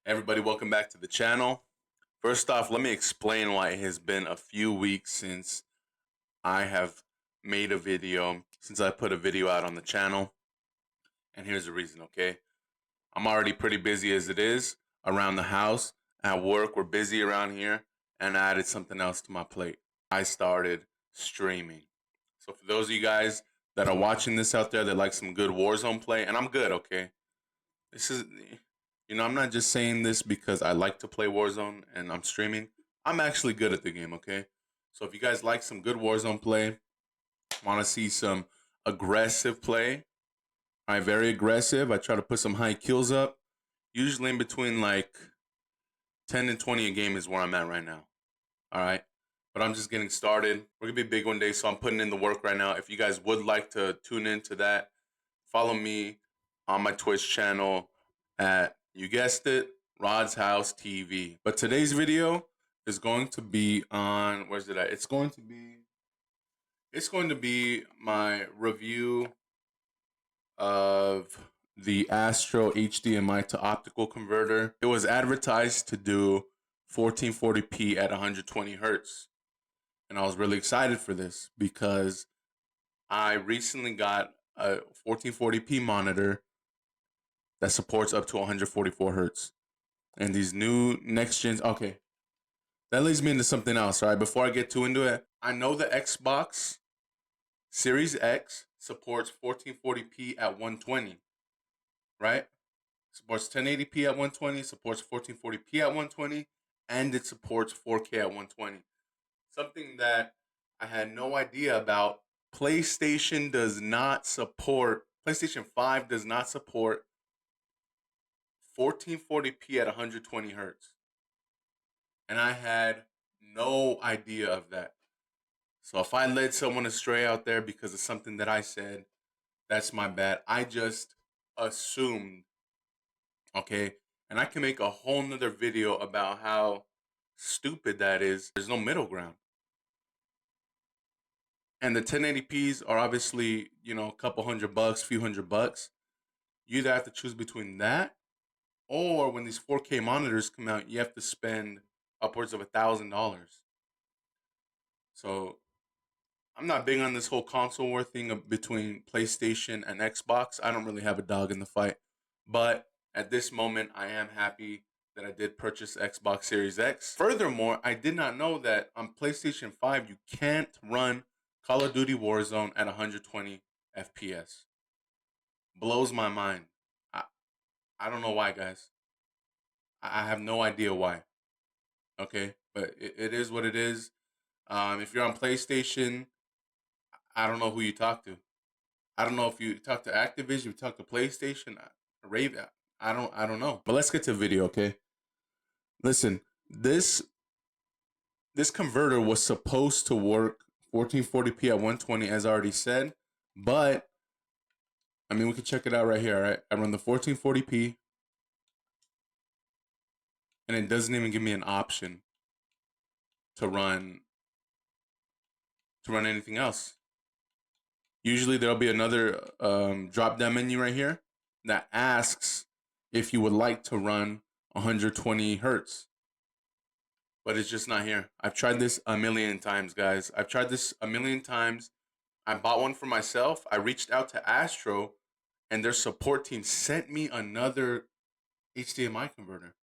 Everybody, welcome back to the channel. First off, let me explain why it has been a few weeks since I have made a video, since I put a video out on the channel. And here's the reason, okay? I'm already pretty busy as it is around the house. At work, we're busy around here, and I added something else to my plate. I started streaming. So for those of you guys that are watching this out there that like some good Warzone play, and I'm good, okay? This is, I'm not just saying this because I like to play Warzone and I'm streaming. I'm actually good at the game, okay? So if you guys like some good Warzone play, want to see some aggressive play, I'm very aggressive. I try to put some high kills up. Usually in between like 10 and 20 a game is where I'm at right now. All right? But I'm just getting started. We're going to be big one day, so I'm putting in the work right now. If you guys would like to tune into that, follow me on my Twitch channel at, you guessed it, Rod's House TV. But today's video is going to be on, where's it at? It's going to be my review of the ASTRO HDMI to optical converter. It was advertised to do 1440p at 120 hertz. And I was really excited for this because I recently got a 1440p monitor that supports up to 144 hertz. And these new next gens, okay, that leads me into something else, right? Before I get too into it, I know the Xbox Series X supports 1440p at 120, right? Supports 1080p at 120, supports 1440p at 120, and it supports 4K at 120. Something that I had no idea about. PlayStation 5 does not support 1440p at 120 hertz. And I had no idea of that. So if I led someone astray out there because of something that I said, that's my bad. I just assumed, okay? And I can make a whole nother video about how stupid that is. There's no middle ground. And the 1080p's are obviously, a couple $100, few $100. You either have to choose between that, or when these 4K monitors come out, you have to spend upwards of $1,000. So I'm not big on this whole console war thing between PlayStation and Xbox. I don't really have a dog in the fight. But at this moment, I am happy that I did purchase Xbox Series X. Furthermore, I did not know that on PlayStation 5, you can't run Call of Duty Warzone at 120 FPS. Blows my mind. I don't know why, guys. I have no idea why. Okay? But it is what it is. If you're on PlayStation, I don't know who you talk to. I don't know if you talk to Activision, you talk to PlayStation, Raven. I don't know. But let's get to the video, okay? Listen, this converter was supposed to work 1440p at 120, as I already said, but I mean we can check it out right here. All right, I run the 1440p, and it doesn't even give me an option to run anything else. Usually there'll be another drop down menu right here that asks if you would like to run 120 hertz, but it's just not here. I've tried this a million times, guys. I've tried this a million times. I bought one for myself. I reached out to ASTRO, and their support team sent me another HDMI converter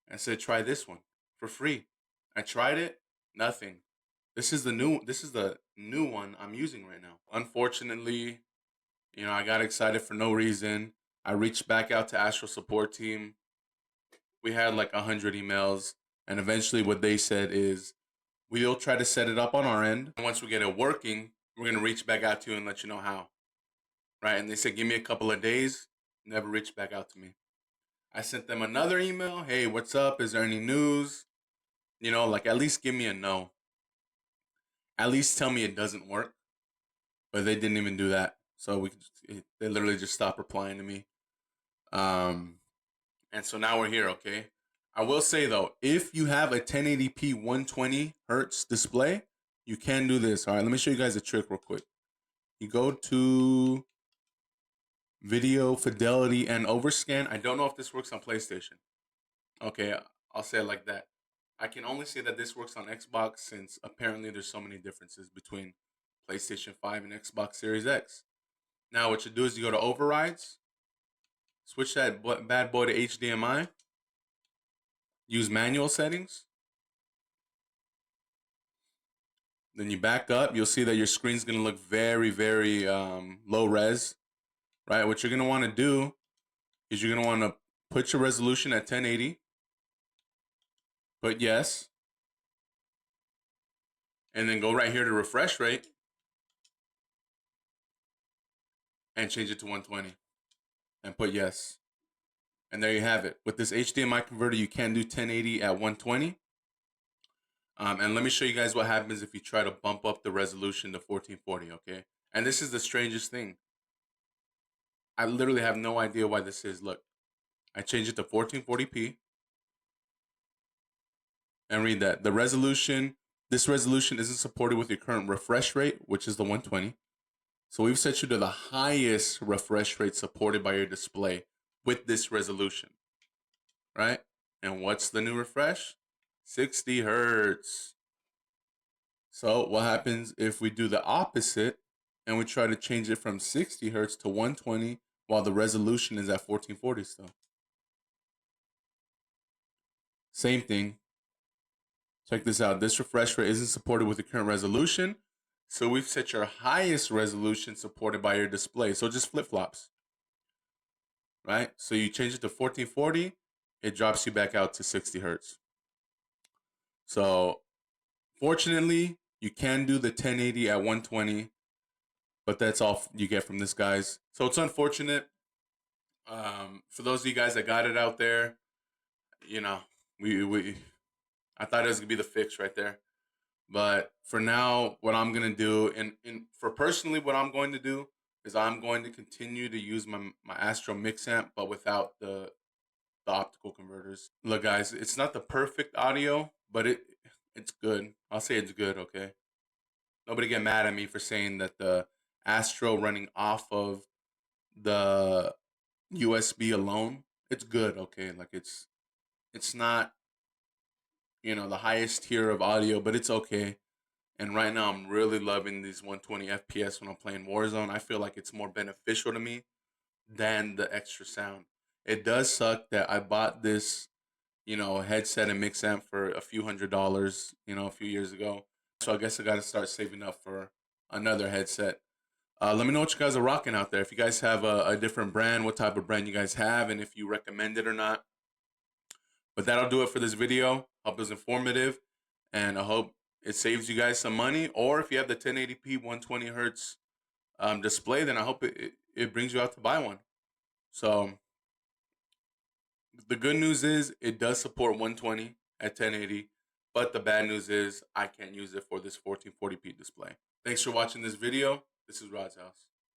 and said, try this one for free. I tried it, nothing. This is the new one I'm using right now. Unfortunately, I got excited for no reason. I reached back out to ASTRO support team. We had like 100 emails, and eventually what they said is, we'll try to set it up on our end. And once we get it working, we're going to reach back out to you and let you know how. Right? And they said, give me a couple of days. Never reached back out to me. I sent them another email. Hey, what's up? Is there any news? At least give me a no. At least tell me it doesn't work. But they didn't even do that. So they literally just stopped replying to me. And so now we're here, okay? I will say though, if you have a 1080p 120 hertz display, you can do this. All right, let me show you guys a trick real quick. You go to video fidelity and overscan. I don't know if this works on PlayStation. Okay, I'll say it like that. I can only say that this works on Xbox since apparently there's so many differences between PlayStation 5 and Xbox Series X. Now, what you do is you go to overrides, switch that bad boy to HDMI, use manual settings. Then you back up. You'll see that your screen's going to look very, very low res, right? What you're going to want to do is you're going to want to put your resolution at 1080, put yes, and then go right here to refresh rate and change it to 120 and put yes. And there you have it. With this HDMI converter, you can do 1080 at 120. And let me show you guys what happens if you try to bump up the resolution to 1440, okay? And this is the strangest thing. I literally have no idea why this is. Look, I changed it to 1440p. And read that. This resolution isn't supported with your current refresh rate, which is the 120. So we've set you to the highest refresh rate supported by your display with this resolution, right? And what's the new refresh? 60 hertz. So what happens if we do the opposite and we try to change it from 60 hertz to 120 while the resolution is at 1440 still? Same thing. Check this out. This refresh rate isn't supported with the current resolution. So we've set your highest resolution supported by your display. So it just flip-flops, right? So you change it to 1440, it drops you back out to 60 hertz. So fortunately, you can do the 1080 at 120, but that's all you get from this, guys. So it's unfortunate. For those of you guys that got it out there, you know, we I thought it was gonna be the fix right there. But for now, what I'm gonna do, and for personally, what I'm going to do is I'm going to continue to use my Astro mix amp, but without the optical converters. Look, guys, it's not the perfect audio, but it's good. I'll say it's good. Okay, nobody get mad at me for saying that the Astro running off of the USB alone, it's good. Okay, like it's not the highest tier of audio, but it's okay. And right now, I'm really loving these 120 FPS when I'm playing Warzone. I feel like it's more beneficial to me than the extra sound. It does suck that I bought this, headset and mix amp for a few $100s, a few years ago. So I guess I got to start saving up for another headset. Let me know what you guys are rocking out there. If you guys have a different brand, what type of brand you guys have, and if you recommend it or not. But that'll do it for this video. Hope it was informative, and I hope it saves you guys some money. Or if you have the 1080p 120 hertz display, then I hope it brings you out to buy one. So the good news is it does support 120 at 1080, but the bad news is I can't use it for this 1440p display. Thanks for watching this video. This is Rod's House.